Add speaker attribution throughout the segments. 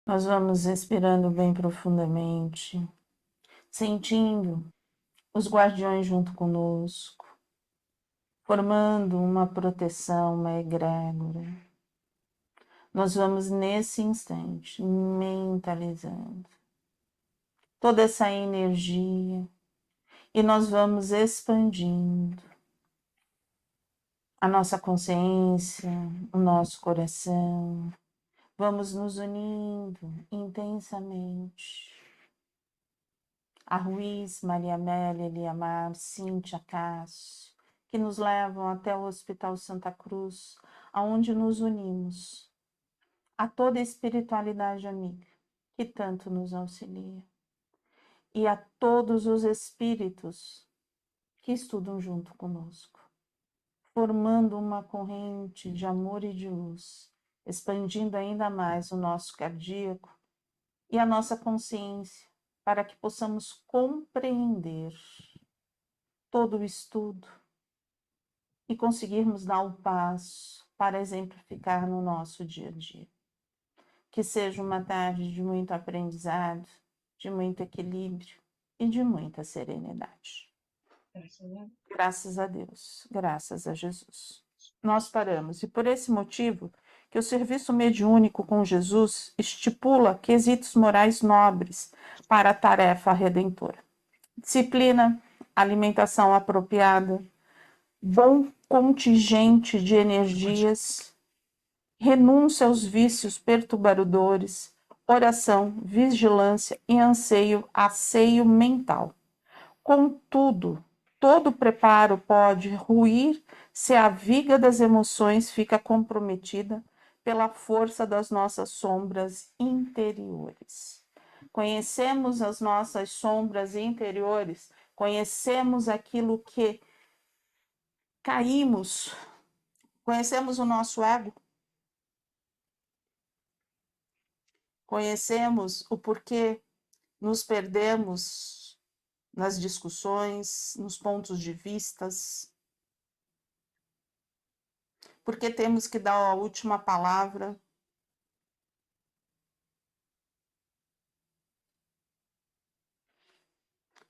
Speaker 1: Nós vamos respirando bem profundamente, sentindo os guardiões junto conosco, formando uma proteção, uma egrégora. Nós vamos nesse instante mentalizando toda essa energia e nós vamos expandindo a nossa consciência, o nosso coração. Vamos nos unindo intensamente. A Ruiz, Maria Amélia, Eliamar, Cíntia, Cássio, que nos levam até o Hospital Santa Cruz, aonde nos unimos a toda a espiritualidade amiga, que tanto nos auxilia, e a todos os espíritos que estudam junto conosco, formando uma corrente de amor e de luz, expandindo ainda mais o nosso cardíaco e a nossa consciência, para que possamos compreender todo o estudo e conseguirmos dar um passo para exemplificar no nosso dia a dia. Que seja uma tarde de muito aprendizado, de muito equilíbrio e de muita serenidade. Graças a Deus, graças a Jesus. Nós paramos, e por esse motivo que o serviço mediúnico com Jesus estipula quesitos morais nobres para a tarefa redentora. Disciplina, alimentação apropriada, bom contingente de energias, renúncia aos vícios perturbadores, oração, vigilância e asseio mental. Contudo, todo preparo pode ruir se a viga das emoções fica comprometida pela força das nossas sombras interiores. Conhecemos as nossas sombras interiores, conhecemos aquilo que caímos, conhecemos o nosso ego, conhecemos o porquê nos perdemos nas discussões, nos pontos de vistas, porque temos que dar a última palavra.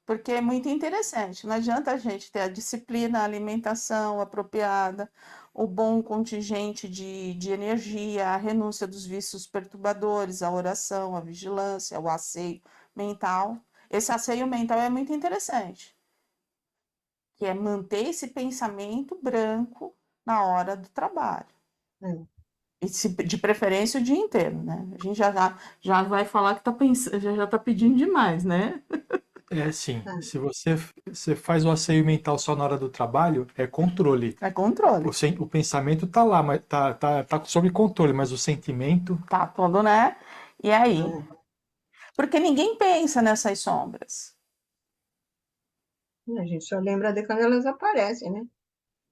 Speaker 1: Porque é muito interessante, não adianta a gente ter a disciplina, a alimentação apropriada, o bom contingente de energia, a renúncia dos vícios perturbadores, a oração, a vigilância, o asseio mental. Esse asseio mental é muito interessante, que é manter esse pensamento branco na hora do trabalho. De preferência o dia inteiro, né? A gente já vai falar que tá pensando, já tá pedindo demais, né?
Speaker 2: É, sim. Se você faz o asseio mental só na hora do trabalho, é controle.
Speaker 1: É controle.
Speaker 2: O pensamento tá lá, mas tá sob controle, mas o sentimento.
Speaker 1: Tá todo, né? E aí? Porque ninguém pensa nessas sombras.
Speaker 3: A gente só lembra de quando elas aparecem, né?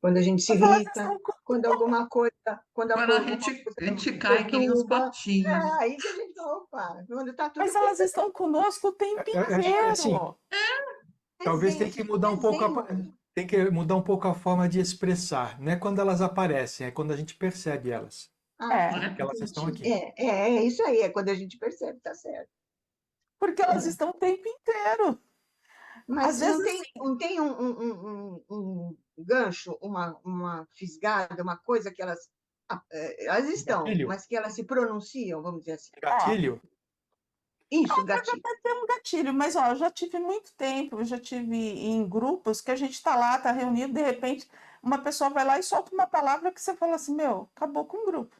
Speaker 3: Quando a gente se
Speaker 1: Mas elas
Speaker 3: irrita,
Speaker 1: estão.
Speaker 3: quando alguma coisa,
Speaker 4: Quando a gente
Speaker 3: nos
Speaker 4: cai que nem os
Speaker 3: perturba.
Speaker 4: patinhos.
Speaker 3: Aí que a gente fala, opa, quando tá tudo
Speaker 1: Mas
Speaker 3: bem,
Speaker 1: elas estão conosco o tempo
Speaker 2: Assim,
Speaker 1: inteiro.
Speaker 2: talvez tenha
Speaker 3: presente,
Speaker 2: que mudar um pouco
Speaker 3: presente.
Speaker 2: tem que mudar um pouco a forma de expressar. Não é quando elas aparecem, é quando a gente percebe elas.
Speaker 3: Ah,
Speaker 1: É,
Speaker 3: tá,
Speaker 2: Que elas estão
Speaker 3: entendi.
Speaker 2: aqui.
Speaker 3: É isso aí, é quando a gente percebe, tá certo.
Speaker 1: porque elas estão o tempo inteiro.
Speaker 3: Mas
Speaker 1: Às
Speaker 3: não
Speaker 1: vezes,
Speaker 3: tem,
Speaker 1: assim,
Speaker 3: não tem um gancho, uma fisgada, uma coisa que elas estão,
Speaker 2: Gatilho?
Speaker 3: mas que elas se pronunciam, vamos dizer assim.
Speaker 1: ó,
Speaker 2: Gatilho?
Speaker 3: Isso, gatilho.
Speaker 1: tem um gatilho, mas ó, eu já tive muito tempo, eu já tive em grupos que a gente tá lá, tá reunido, de repente, uma pessoa vai lá e solta uma palavra que você fala assim, meu, acabou com o grupo.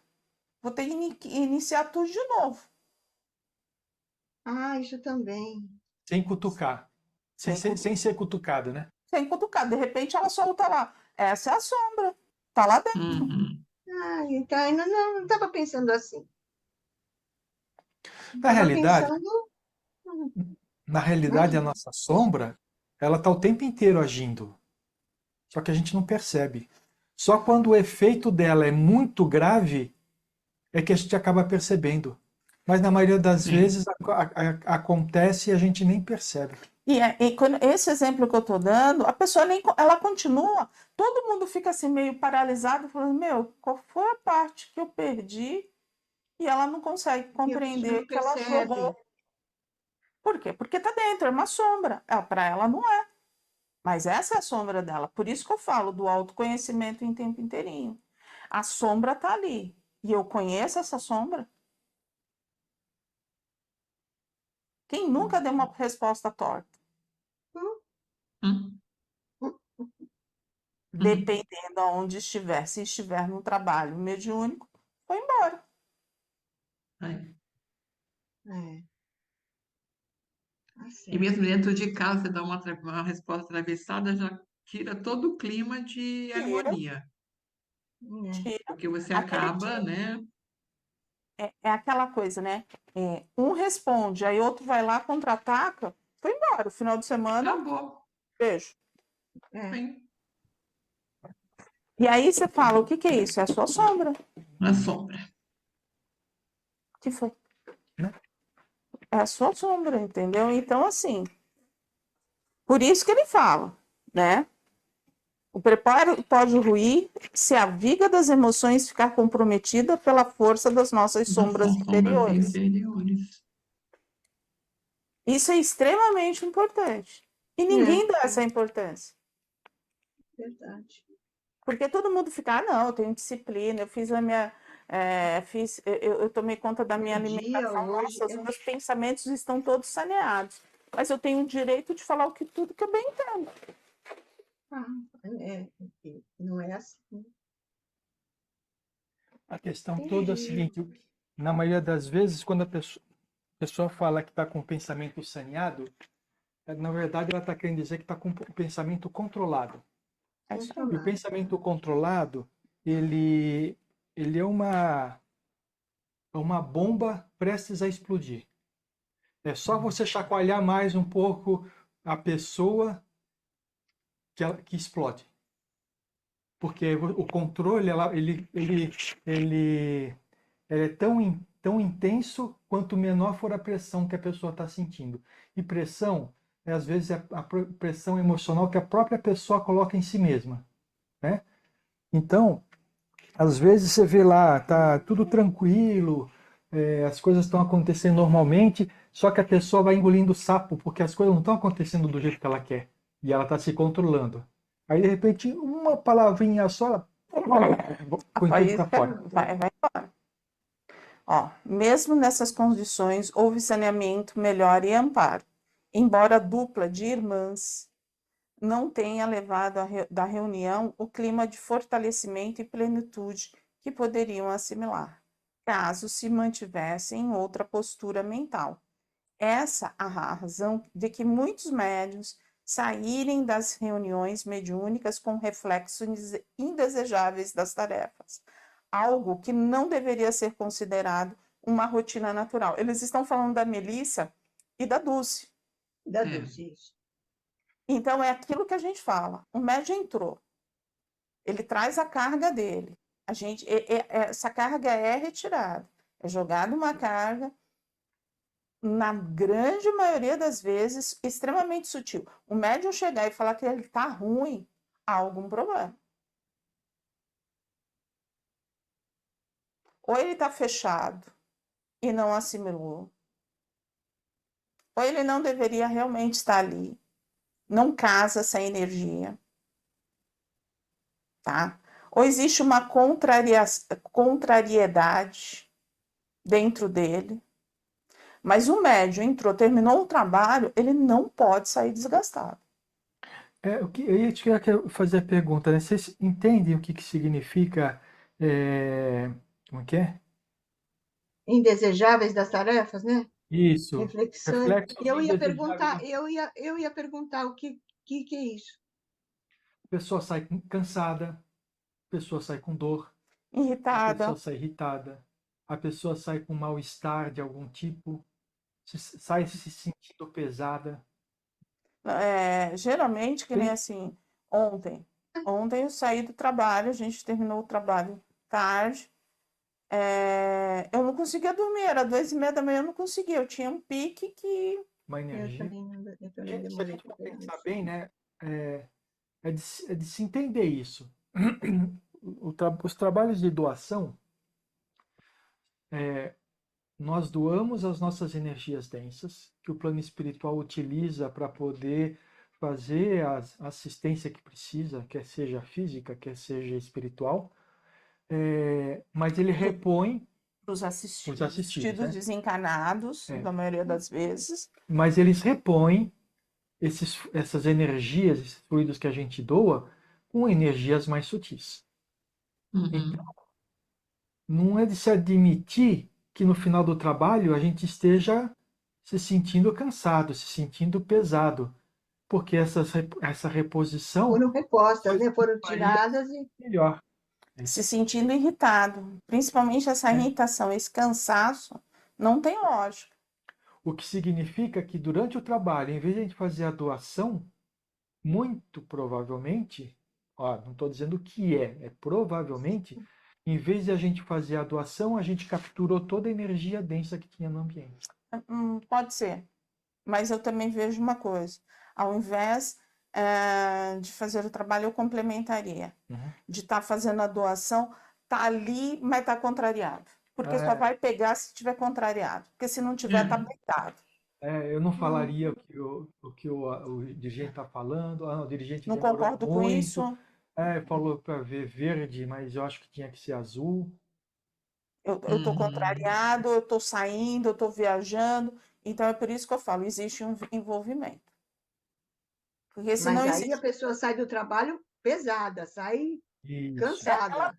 Speaker 1: Vou ter que iniciar tudo de novo.
Speaker 3: Ah, isso também.
Speaker 2: Sem cutucar.
Speaker 1: Sem,
Speaker 2: Sem ser cutucado, né?
Speaker 1: sem cutucar. De repente ela solta lá. Essa é a sombra. Tá lá dentro.
Speaker 4: Uhum.
Speaker 3: Ah, então, não estava pensando assim.
Speaker 2: Na
Speaker 3: Estava
Speaker 2: realidade,
Speaker 3: pensando,
Speaker 2: na realidade, a
Speaker 3: imagina.
Speaker 2: nossa sombra, ela está o tempo inteiro agindo. Só que a gente não percebe. Só quando o efeito dela é muito grave é que a gente acaba percebendo. Mas na maioria das
Speaker 4: Sim.
Speaker 2: vezes acontece e a gente nem percebe.
Speaker 1: Esse exemplo que eu estou dando, a pessoa nem, ela continua, todo mundo fica assim meio paralisado, falando, meu, qual foi a parte que eu perdi E ela não consegue
Speaker 3: E a pessoa
Speaker 1: compreender
Speaker 3: não
Speaker 1: que ela
Speaker 3: percebe.
Speaker 1: jogou. Por quê? Porque tá dentro, é uma sombra. Para ela não é. Mas essa é a sombra dela. Por isso que eu falo do autoconhecimento em tempo inteirinho. A sombra tá ali. E eu conheço essa sombra. Quem nunca deu uma resposta torta?
Speaker 4: Hum,
Speaker 1: Dependendo aonde estiver. Se estiver num trabalho mediúnico, foi embora.
Speaker 4: é.
Speaker 3: É. Tá
Speaker 4: E
Speaker 3: certo.
Speaker 4: mesmo dentro de casa, você dá uma resposta atravessada, já tira todo o clima de
Speaker 1: Tira,
Speaker 4: harmonia,
Speaker 3: É.
Speaker 1: tira.
Speaker 4: porque você
Speaker 1: Aquele
Speaker 4: acaba, né?
Speaker 1: é aquela coisa, né? Um responde, aí outro vai lá, contra-ataca, foi embora. Final de semana,
Speaker 4: Acabou.
Speaker 1: beijo.
Speaker 3: É.
Speaker 4: Sim,
Speaker 1: E aí você fala, o que que é isso? É a sua sombra.
Speaker 4: na sombra.
Speaker 1: O que foi?
Speaker 2: Né?
Speaker 1: É a sua sombra, entendeu? Então, assim, por isso que ele fala, né? O preparo pode ruir se a viga das emoções ficar comprometida pela força das nossas sombras
Speaker 4: São sombras
Speaker 1: interiores.
Speaker 4: interiores.
Speaker 1: Isso é extremamente importante. E ninguém dá essa importância.
Speaker 3: Verdade.
Speaker 1: Porque todo mundo fica, não, eu tenho disciplina, eu fiz a minha. Eu tomei conta da minha
Speaker 3: Um dia,
Speaker 1: alimentação,
Speaker 3: hoje,
Speaker 1: nossa, os meus pensamentos estão todos saneados. Mas eu tenho o direito de falar tudo que eu bem entendo.
Speaker 3: não é assim.
Speaker 2: A questão toda é a seguinte: na maioria das vezes, quando a pessoa fala que está com o pensamento saneado, na verdade ela está querendo dizer que está com o pensamento controlado.
Speaker 1: É isso.
Speaker 2: E o pensamento controlado, ele é uma bomba prestes a explodir. É só você chacoalhar mais um pouco a pessoa que explode. Porque o controle, ele é tão intenso quanto menor for a pressão que a pessoa está sentindo. E pressão, às vezes, é a pressão emocional que a própria pessoa coloca em si mesma, né? Então, às vezes você vê lá, tá tudo tranquilo, as coisas estão acontecendo normalmente, só que a pessoa vai engolindo sapo, porque as coisas não estão acontecendo do jeito que ela quer. E ela está se controlando. Aí, de repente, uma palavrinha só, põe tudo para fora.
Speaker 1: Vai embora. Ó, mesmo nessas condições, houve saneamento, melhora e amparo. Embora a dupla de irmãs não tenha levado da reunião o clima de fortalecimento e plenitude que poderiam assimilar, caso se mantivessem em outra postura mental. Essa a razão de que muitos médiuns saírem das reuniões mediúnicas com reflexos indesejáveis das tarefas, algo que não deveria ser considerado uma rotina natural. Eles estão falando da Melissa e da Dulce.
Speaker 3: Da Dulce, isso.
Speaker 1: Então, é aquilo que a gente fala. O médium entrou, ele traz a carga dele. Essa carga é retirada. É jogada uma carga, na grande maioria das vezes, extremamente sutil. O médium chegar e falar que ele está ruim, há algum problema. Ou ele está fechado e não assimilou, ou ele não deveria realmente estar ali. Não casa essa energia. Tá? Ou existe uma contrariedade dentro dele. Mas o médium entrou, terminou o trabalho, ele não pode sair desgastado.
Speaker 2: Eu ia te fazer a pergunta, né? Vocês entendem o que significa, como é que é?
Speaker 3: Indesejáveis das tarefas, né?
Speaker 2: Isso,
Speaker 3: Reflexões.
Speaker 2: reflexos
Speaker 3: Eu ia
Speaker 2: indesejáveis.
Speaker 3: perguntar, eu ia perguntar o que é isso.
Speaker 2: A pessoa sai cansada, a pessoa sai com dor, a
Speaker 1: Irritada.
Speaker 2: pessoa sai irritada, a pessoa sai com mal-estar de algum tipo, sai se sentindo pesada.
Speaker 1: Geralmente, que nem
Speaker 2: Tem,
Speaker 1: assim, ontem. Ontem eu saí do trabalho, a gente terminou o trabalho tarde. Eu não conseguia dormir, era 2h30 da manhã, eu não conseguia. Eu tinha um pique que.
Speaker 2: uma energia.
Speaker 3: Eu
Speaker 2: Se
Speaker 3: também
Speaker 2: a
Speaker 3: demorei
Speaker 2: gente
Speaker 3: para
Speaker 2: for
Speaker 3: pegar
Speaker 2: pensar
Speaker 3: isso.
Speaker 2: bem, né? É de se entender isso. Os trabalhos de doação, nós doamos as nossas energias densas, que o plano espiritual utiliza para poder fazer a assistência que precisa, quer seja física, quer seja espiritual, mas ele repõe
Speaker 1: Para os
Speaker 2: os assistidos, né?
Speaker 1: desencarnados,
Speaker 2: É.
Speaker 1: na maioria das vezes.
Speaker 2: Mas eles repõem essas energias, esses fluidos que a gente doa, com energias mais sutis.
Speaker 4: Uhum.
Speaker 2: Então, não é de se admitir que no final do trabalho a gente esteja se sentindo cansado, se sentindo pesado, porque essa reposição
Speaker 3: Foram repostas, né? Foram
Speaker 2: faria
Speaker 3: tiradas e
Speaker 2: melhor.
Speaker 1: Se sentindo irritado. Principalmente essa irritação, esse cansaço, não tem lógica.
Speaker 2: O que significa que durante o trabalho, em vez de a gente fazer a doação, muito provavelmente, não estou dizendo que é provavelmente, em vez de a gente fazer a doação, a gente capturou toda a energia densa que tinha no ambiente.
Speaker 1: Pode ser. Mas eu também vejo uma coisa. Ao invés de fazer o trabalho, eu complementaria.
Speaker 2: Uhum.
Speaker 1: De estar fazendo a doação, tá ali, mas tá contrariado. Porque só vai pegar se estiver contrariado. Porque se não tiver, tá deitado.
Speaker 2: Eu não falaria o que o dirigente está falando. O dirigente
Speaker 1: Não
Speaker 2: demorou
Speaker 1: concordo com
Speaker 2: muito.
Speaker 1: isso.
Speaker 2: Falou para ver verde, mas eu acho que tinha que ser azul.
Speaker 1: Eu estou contrariado, eu estou saindo, eu estou viajando. Então é por isso que eu falo, existe um envolvimento. Porque se não
Speaker 3: Mas aí a
Speaker 1: existe...
Speaker 3: pessoa sai do trabalho pesada, sai
Speaker 2: Isso.
Speaker 3: cansada.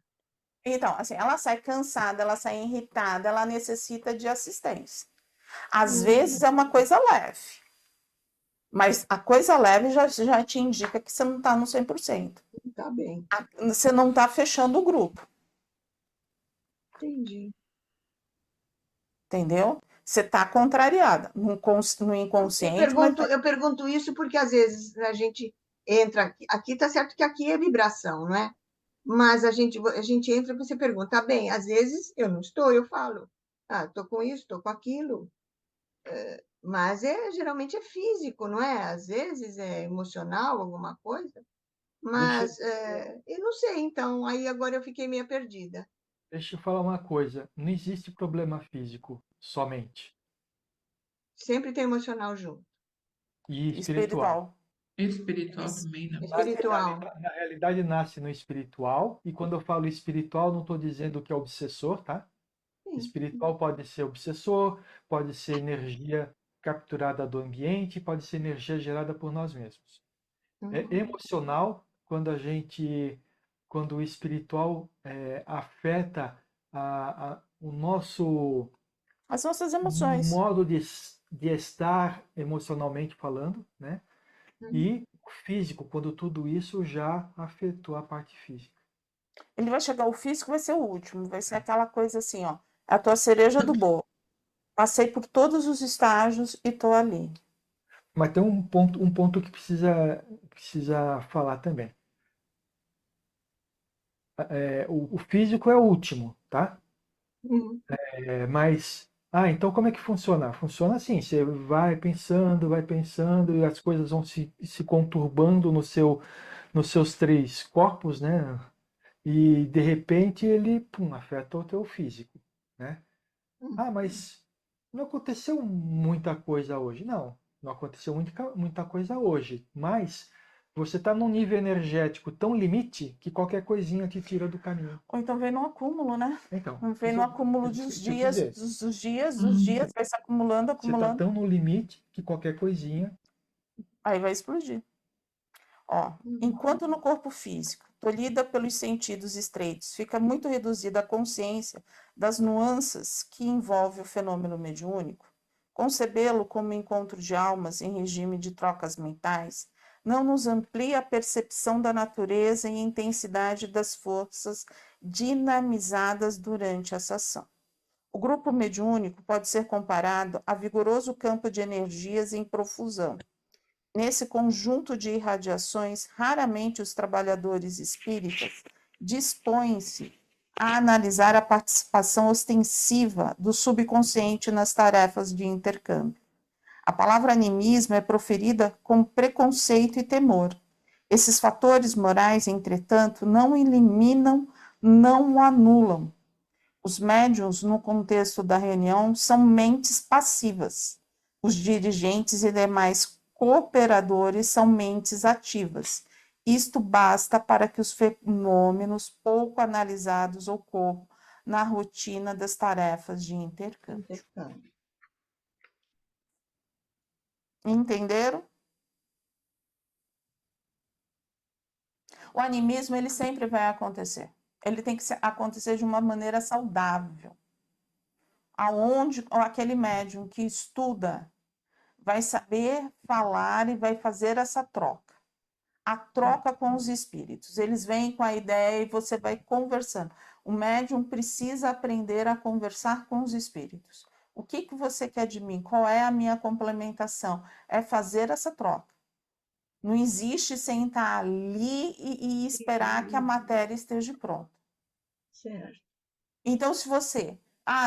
Speaker 1: Então, assim, ela sai cansada, ela sai irritada, ela necessita de assistência. Às vezes é uma coisa leve, mas a coisa leve já te indica que você não está no 100%.
Speaker 3: Tá bem,
Speaker 1: Você não está fechando o grupo,
Speaker 3: entendi.
Speaker 1: entendeu? Você está contrariada no inconsciente, mas
Speaker 3: Eu pergunto isso porque às vezes a gente entra aqui tá certo que aqui é vibração, não é? Mas a gente entra e você pergunta, tá bem, às vezes eu não estou, eu falo, estou com isso, estou com aquilo, mas geralmente é físico, não é? Às vezes é emocional, alguma coisa, mas eu não sei, então, aí agora eu fiquei meio perdida.
Speaker 2: Deixa eu falar uma coisa. Não existe problema físico somente.
Speaker 3: Sempre tem emocional junto.
Speaker 2: E espiritual.
Speaker 4: Espiritual também, não.
Speaker 3: Espiritual.
Speaker 2: Na realidade, nasce no espiritual. E quando eu falo espiritual, não estou dizendo que é obsessor, tá?
Speaker 3: Sim.
Speaker 2: Espiritual pode ser obsessor, pode ser energia capturada do ambiente, pode ser energia gerada por nós mesmos. É emocional quando quando o espiritual afeta o nosso
Speaker 1: as nossas emoções.
Speaker 2: modo de estar emocionalmente falando, né? E o físico, quando tudo isso já afetou a parte física.
Speaker 1: Ele vai chegar, o físico vai ser o último, vai ser aquela coisa assim, ó, é a tua cereja do bolo. Passei por todos os estágios e tô ali.
Speaker 2: Mas tem um ponto que precisa falar também. O físico é o último, tá? Mas, então como é que funciona? Funciona assim, você vai pensando, e as coisas vão se conturbando nos seus três corpos, né? E de repente ele, afeta o teu físico, né? Mas não aconteceu muita coisa hoje. Não aconteceu muita coisa hoje, mas você está num nível energético tão limite que qualquer coisinha te tira do caminho.
Speaker 1: Ou então vem no acúmulo, né?
Speaker 2: Então,
Speaker 1: Vem no acúmulo dos dias, dos dias, vai se acumulando.
Speaker 2: Você está tão no limite que qualquer coisinha...
Speaker 1: Aí vai explodir. Ó, enquanto no corpo físico, tolhida pelos sentidos estreitos, fica muito reduzida a consciência das nuances que envolve o fenômeno mediúnico, concebê-lo como encontro de almas em regime de trocas mentais não nos amplia a percepção da natureza e intensidade das forças dinamizadas durante essa ação. O grupo mediúnico pode ser comparado a vigoroso campo de energias em profusão. Nesse conjunto de irradiações, raramente os trabalhadores espíritas dispõem-se a analisar a participação ostensiva do subconsciente nas tarefas de intercâmbio. A palavra animismo é proferida com preconceito e temor. Esses fatores morais, entretanto, não eliminam, não o anulam. Os médiuns, no contexto da reunião, são mentes passivas. Os dirigentes e demais cooperadores são mentes ativas. Isto basta para que os fenômenos pouco analisados ocorram na rotina das tarefas de intercâmbio.
Speaker 3: Intercâmbio.
Speaker 1: Entenderam? O animismo, ele sempre vai acontecer. Ele tem que acontecer de uma maneira saudável. Aonde aquele médium que estuda vai saber falar e vai fazer essa troca. A troca com os espíritos. Eles vêm com a ideia e você vai conversando. O médium precisa aprender a conversar com os espíritos. O que você quer de mim? Qual é a minha complementação? É fazer essa troca. Não existe sentar ali e esperar que a matéria esteja pronta.
Speaker 3: Certo.
Speaker 1: Então, se você,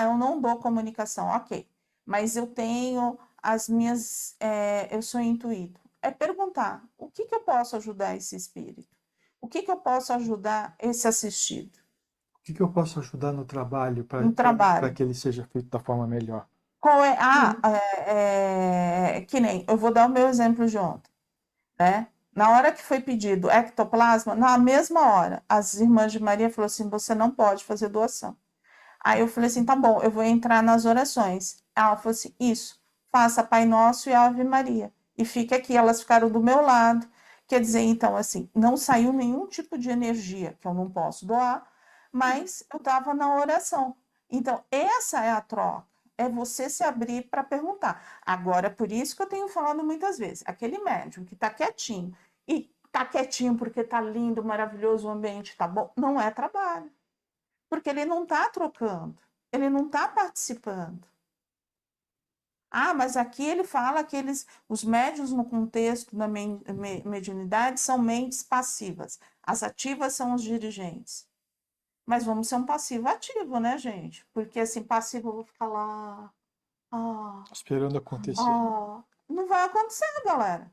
Speaker 1: eu não dou comunicação, ok, mas eu tenho as minhas, eu sou intuito. É perguntar, o que eu posso ajudar esse espírito? O que eu posso ajudar esse assistido?
Speaker 2: O que eu posso ajudar no trabalho
Speaker 1: No trabalho.
Speaker 2: para que ele seja feito da forma melhor?
Speaker 1: Qual é? Que nem, eu vou dar o meu exemplo de ontem, né? Na hora que foi pedido ectoplasma, na mesma hora, as irmãs de Maria falaram assim, você não pode fazer doação. Aí eu falei assim, tá bom, eu vou entrar nas orações. Ela falou assim, isso, faça Pai Nosso e Ave Maria. E fica aqui, elas ficaram do meu lado. Quer dizer, então, assim, não saiu nenhum tipo de energia, que eu não posso doar, mas eu estava na oração. Então, essa é a troca, é você se abrir para perguntar. Agora, por isso que eu tenho falado muitas vezes, aquele médium que está quietinho, e está quietinho porque está lindo, maravilhoso, o ambiente está bom, não é trabalho. Porque ele não está trocando, ele não está participando. Mas aqui ele fala que os médiuns no contexto da mediunidade são mentes passivas. As ativas são os dirigentes. Mas vamos ser um passivo ativo, né, gente? Porque assim, passivo eu vou ficar lá.
Speaker 2: Esperando acontecer.
Speaker 1: Não vai acontecer, galera.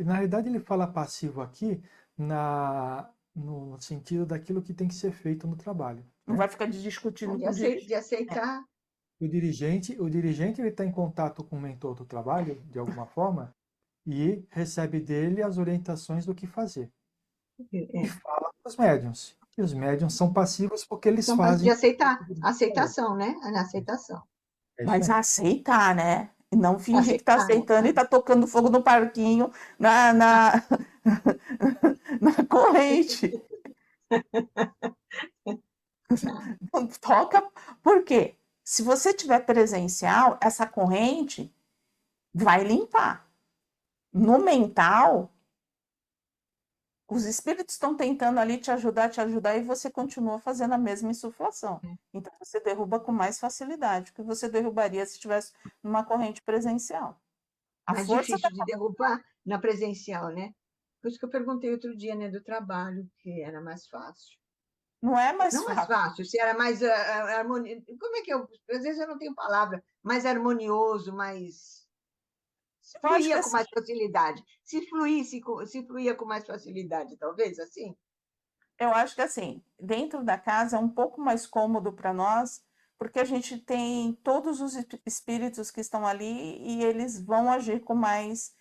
Speaker 2: Na realidade, ele fala passivo aqui no sentido daquilo que tem que ser feito no trabalho.
Speaker 1: Não vai ficar discutindo com o dirigente.
Speaker 3: De aceitar.
Speaker 2: O dirigente ele está em contato com o mentor do trabalho, de alguma forma, e recebe dele as orientações do que fazer. E fala com os médiuns. E os médiuns são passivos porque eles fazem...
Speaker 3: De aceitar. Aceitação, né? Na aceitação.
Speaker 1: Mas aceitar, né? E não fingir que está
Speaker 3: Aceitar,
Speaker 1: aceitando e está tocando fogo no parquinho, na corrente. Não toca, por quê? Se você tiver presencial, essa corrente vai limpar. No mental, os espíritos estão tentando ali te ajudar, e você continua fazendo a mesma insuflação. Então, você derruba com mais facilidade, que você derrubaria se estivesse numa corrente presencial.
Speaker 3: Mais difícil de derrubar na presencial, né? Por isso que eu perguntei outro dia, né, do trabalho, que era mais fácil.
Speaker 1: Não é mais
Speaker 3: não
Speaker 1: fácil.
Speaker 3: mais fácil, se era mais harmonioso. Como é que eu... Às vezes eu não tenho palavra. Mais harmonioso, mais... Se fluía com mais facilidade. Se fluía com mais facilidade, talvez, assim?
Speaker 1: Eu acho que, assim, dentro da casa é um pouco mais cômodo para nós, porque a gente tem todos os espíritos que estão ali e eles vão agir com mais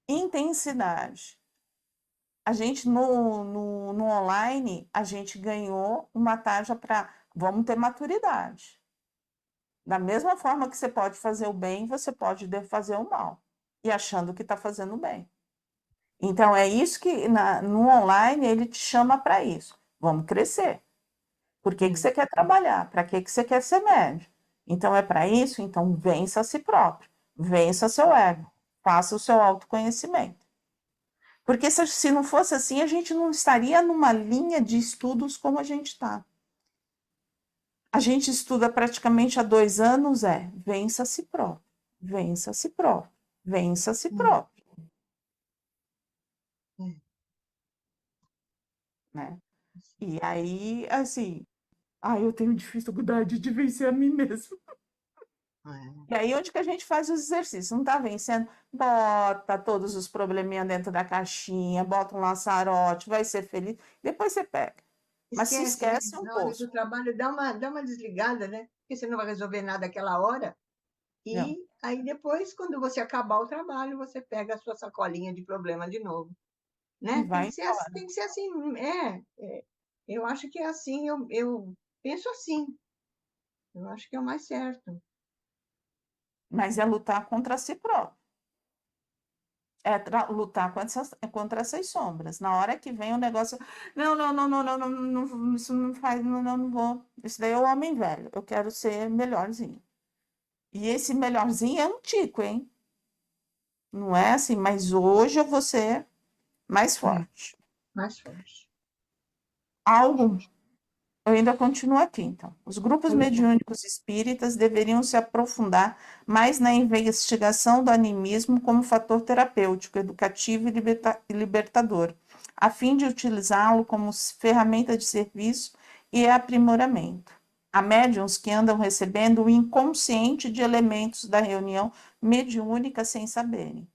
Speaker 1: intensidade. A gente, no online, a gente ganhou uma taxa para... Vamos ter maturidade. Da mesma forma que você pode fazer o bem, você pode fazer o mal. E achando que está fazendo bem. Então, é isso que no online ele te chama para isso. Vamos crescer. Por que você quer trabalhar? Para que você quer ser médium? Então, é para isso? Então, vença a si próprio. Vença seu ego. Faça o seu autoconhecimento. Porque se não fosse assim, a gente não estaria numa linha de estudos como a gente está. A gente estuda praticamente há 2 anos, vença a si próprio. Vença a si próprio. Vença a si próprio. Né? E aí, assim, eu tenho dificuldade de vencer a mim mesmo. E aí, onde que a gente faz os exercícios? Não está vencendo? Bota todos os probleminhas dentro da caixinha, bota um laçarote, vai ser feliz. Depois você pega. Mas se
Speaker 3: Esquece, né?
Speaker 1: esquece um
Speaker 3: Na hora
Speaker 1: pouco.
Speaker 3: do trabalho, dá uma desligada, né? Porque você não vai resolver nada aquela hora.
Speaker 1: Não.
Speaker 3: E aí depois, quando você acabar o trabalho, você pega a sua sacolinha de problema de novo,
Speaker 1: E
Speaker 3: né?
Speaker 1: vai embora.
Speaker 3: Tem que ser assim, eu acho que é assim, eu penso assim, eu acho que é o mais certo.
Speaker 1: Mas é lutar contra si próprio. É lutar contra essas sombras. Na hora que vem o negócio, não, não, não, não, não, não, não, isso não faz, não, não, não vou. Isso daí é o homem velho. Eu quero ser melhorzinho. E esse melhorzinho é um tico, hein? Não é assim, mas hoje eu vou ser mais forte.
Speaker 3: Mais forte.
Speaker 1: Algo, eu ainda continuo aqui, então. Os grupos
Speaker 3: Pois é.
Speaker 1: mediúnicos espíritas deveriam se aprofundar mais na investigação do animismo como fator terapêutico, educativo e libertador, a fim de utilizá-lo como ferramenta de serviço e aprimoramento. Há médiuns que andam recebendo o inconsciente de elementos da reunião mediúnica sem saberem,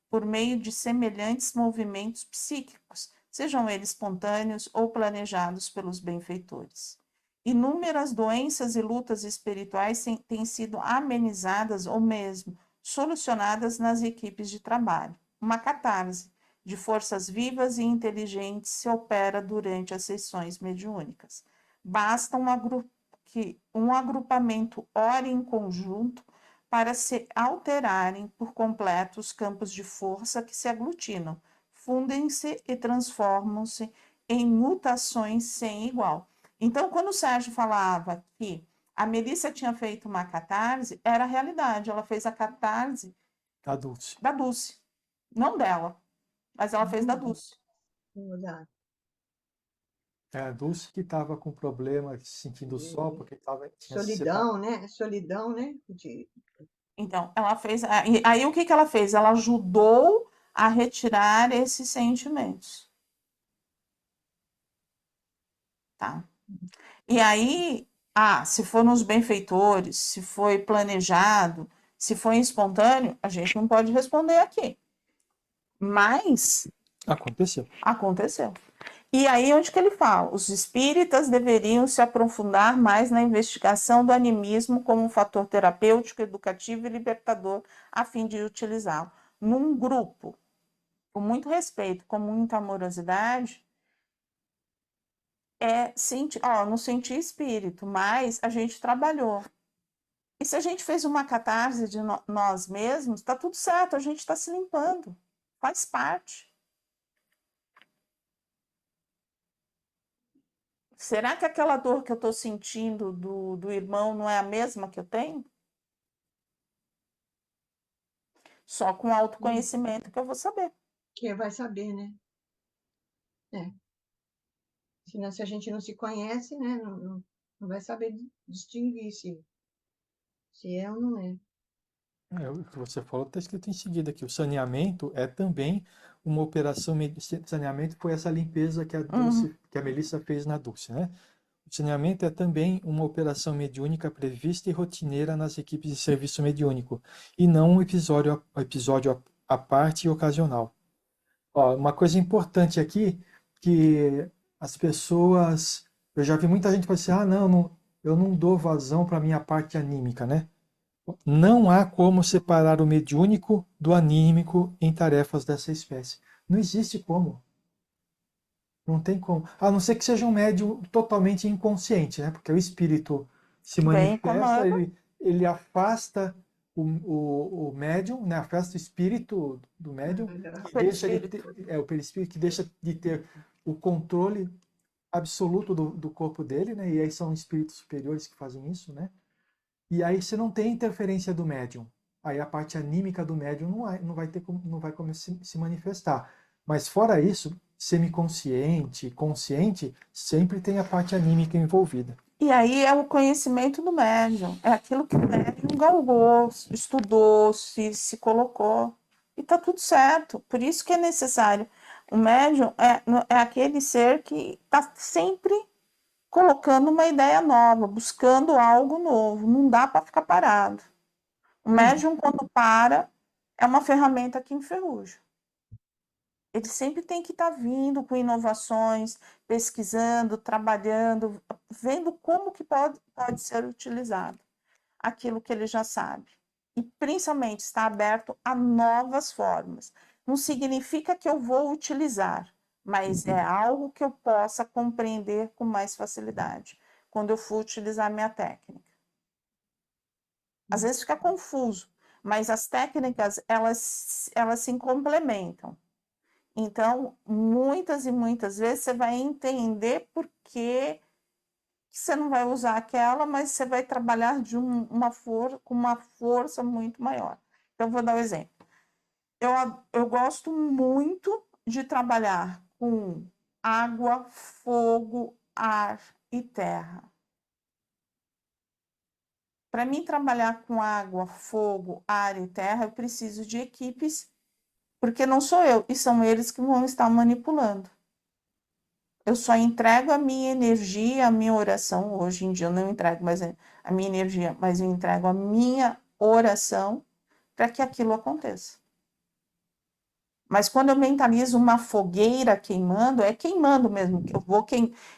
Speaker 1: por meio de semelhantes movimentos psíquicos, sejam eles espontâneos ou planejados pelos benfeitores. Inúmeras doenças e lutas espirituais têm sido amenizadas ou mesmo solucionadas nas equipes de trabalho. Uma catarse de forças vivas e inteligentes se opera durante as sessões mediúnicas. Basta um agrupamento ore em conjunto para se alterarem por completo os campos de força que se aglutinam, fundem-se e transformam-se em mutações sem igual. Então, quando o Sérgio falava que a Melissa tinha feito uma catarse, era a realidade. Ela fez a catarse
Speaker 2: A Dulce.
Speaker 1: da Dulce, não dela, mas ela fez da Dulce.
Speaker 3: Mudar.
Speaker 2: É a Dulce que estava com problema, sentindo só, porque tinha se separado.
Speaker 3: Solidão, né? Solidão, né?
Speaker 1: Então, ela fez. Aí o que ela fez? Ela ajudou a retirar esses sentimentos. Tá? E aí, se for nos benfeitores, se foi planejado, se foi espontâneo, a gente não pode responder aqui. Mas
Speaker 2: Aconteceu.
Speaker 1: aconteceu. E aí, onde que ele fala? Os espíritas deveriam se aprofundar mais na investigação do animismo como um fator terapêutico, educativo e libertador, a fim de utilizá-lo. Num grupo, com muito respeito, com muita amorosidade, não senti espírito, mas a gente trabalhou. E se a gente fez uma catarse de nós mesmos, está tudo certo, a gente está se limpando, faz parte. Será que aquela dor que eu estou sentindo do irmão não é a mesma que eu tenho? Só com autoconhecimento que eu vou saber.
Speaker 3: Que vai saber, né? Senão, se a gente não se conhece, né? Não vai saber distinguir se é ou não é.
Speaker 2: O que você falou está escrito em seguida aqui. O saneamento é também uma operação. Saneamento foi essa limpeza que que a Melissa fez na Dulce, né? O saneamento é também uma operação mediúnica prevista e rotineira nas equipes de serviço mediúnico, e não um episódio à parte e ocasional. Ó, uma coisa importante aqui, que as pessoas. Eu já vi muita gente falar assim: eu não dou vazão para a minha parte anímica, né? Não há como separar o mediúnico do anímico em tarefas dessa espécie. Não existe como. Não tem como. A não ser que seja um médium totalmente inconsciente, né? Porque o espírito se
Speaker 1: Bem
Speaker 2: manifesta,
Speaker 1: comanda.
Speaker 2: ele afasta o médium, né? Afasta o espírito do médium, que
Speaker 1: O
Speaker 2: deixa de
Speaker 1: perispírito.
Speaker 2: ter, o perispírito que deixa de ter o controle absoluto do corpo dele, né? E aí são espíritos superiores que fazem isso, né? E aí você não tem interferência do médium. Aí a parte anímica do médium não vai como se manifestar. Mas fora isso, semiconsciente, consciente, sempre tem a parte anímica envolvida.
Speaker 1: E aí é o conhecimento do médium. É aquilo que o médium galgou, estudou, se colocou. E está tudo certo. Por isso que é necessário. O médium é aquele ser que está sempre colocando uma ideia nova, buscando algo novo. Não dá para ficar parado. O médium, quando para, é uma ferramenta que enferruja. Ele sempre tem que estar vindo com inovações, pesquisando, trabalhando, vendo como que pode ser utilizado aquilo que ele já sabe. E principalmente está aberto a novas formas. Não significa que eu vou utilizar, mas é algo que eu possa compreender com mais facilidade quando eu for utilizar minha técnica. Às vezes fica confuso, mas as técnicas, elas se complementam. Então, muitas e muitas vezes você vai entender por que você não vai usar aquela, mas você vai trabalhar com uma força muito maior. Então, vou dar um exemplo. Eu gosto muito de trabalhar com água, fogo, ar e terra. Para mim trabalhar com água, fogo, ar e terra, eu preciso de equipes, porque não sou eu, e são eles que vão estar manipulando. Eu só entrego a minha energia, a minha oração. Hoje em dia eu não entrego mais a minha energia, mas eu entrego a minha oração para que aquilo aconteça. Mas quando eu mentalizo uma fogueira queimando, é queimando mesmo, eu vou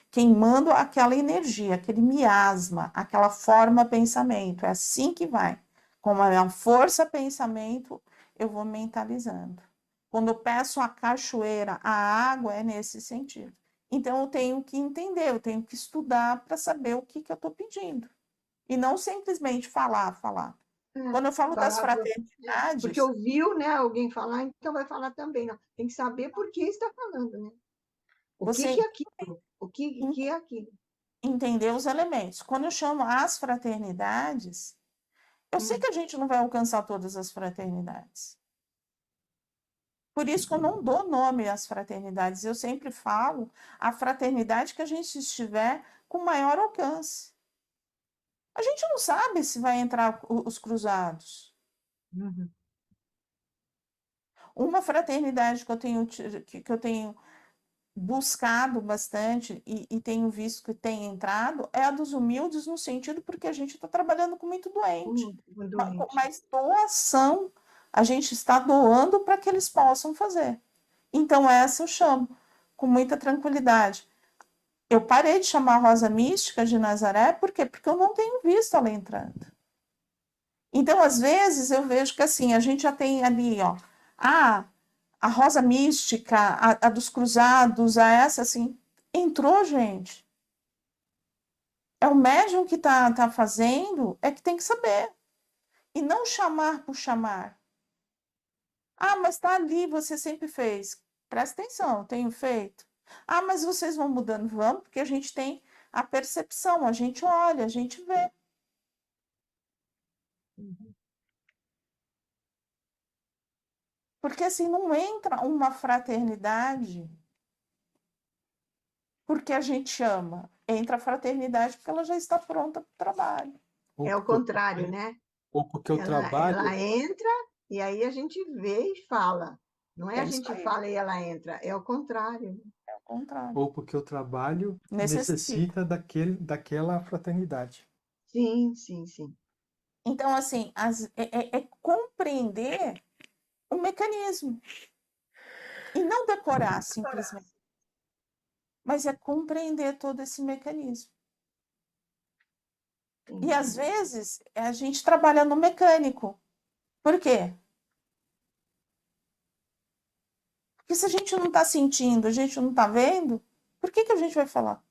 Speaker 1: queimando aquela energia, aquele miasma, aquela forma pensamento. É assim que vai. Com a minha força pensamento, eu vou mentalizando. Quando eu peço a cachoeira, a água, é nesse sentido. Então, eu tenho que entender, eu tenho que estudar para saber o que eu estou pedindo. E não simplesmente falar. Quando eu falo das
Speaker 3: Falar porque
Speaker 1: fraternidades,
Speaker 3: ouviu, né, alguém falar, então vai falar também. Não. Tem que saber por que está falando, né? O que
Speaker 1: você
Speaker 3: é aquilo? O que é aquilo?
Speaker 1: entender os elementos. Quando eu chamo as fraternidades, eu sei que a gente não vai alcançar todas as fraternidades. Por isso que eu não dou nome às fraternidades. Eu sempre falo a fraternidade que a gente estiver com maior alcance. A gente não sabe se vai entrar os cruzados.
Speaker 3: Uhum.
Speaker 1: Uma fraternidade que eu tenho buscado bastante e tenho visto que tem entrado é a dos humildes, no sentido porque a gente está trabalhando com muito doente.
Speaker 3: Doente.
Speaker 1: Mas doação, a gente está doando para que eles possam fazer. Então, essa eu chamo com muita tranquilidade. Eu parei de chamar a Rosa Mística de Nazaré, por quê? Porque eu não tenho visto ela entrando. Então, às vezes, eu vejo que assim, a gente já tem ali, ó, a Rosa Mística, a dos Cruzados, a essa, assim, entrou, gente. É o médium que tá fazendo, é que tem que saber. E não chamar por chamar. Mas está ali, você sempre fez. Presta atenção, tenho feito. Mas vocês vão mudando, vamos, porque a gente tem a percepção, a gente olha, a gente vê. Porque assim, não entra uma fraternidade porque a gente ama. Entra a fraternidade porque ela já está pronta para o trabalho.
Speaker 2: Ou
Speaker 3: É o
Speaker 2: porque eu
Speaker 3: contrário,
Speaker 2: trabalho,
Speaker 3: né?
Speaker 2: ou porque eu trabalho,
Speaker 3: Ela entra e aí a gente vê e fala. Não é
Speaker 1: É
Speaker 3: a
Speaker 1: isso
Speaker 3: gente
Speaker 1: aí,
Speaker 3: fala e ela entra, é o contrário.
Speaker 1: é o contrário.
Speaker 2: ou porque eu trabalho
Speaker 1: Necessita.
Speaker 2: necessita daquela fraternidade.
Speaker 3: Sim, sim, sim.
Speaker 1: Então, assim, é compreender o mecanismo. E não decorar simplesmente, mas é compreender todo esse mecanismo. E às vezes a gente trabalha no mecânico. Por quê? Porque se a gente não está sentindo, a gente não está vendo, por que a gente vai falar?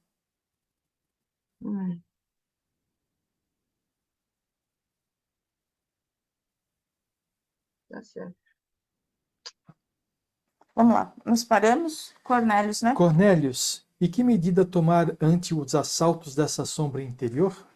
Speaker 3: Tá certo.
Speaker 1: Vamos lá, nos paramos, Cornélios, né?
Speaker 2: Cornélios, e que medida tomar ante os assaltos dessa sombra interior?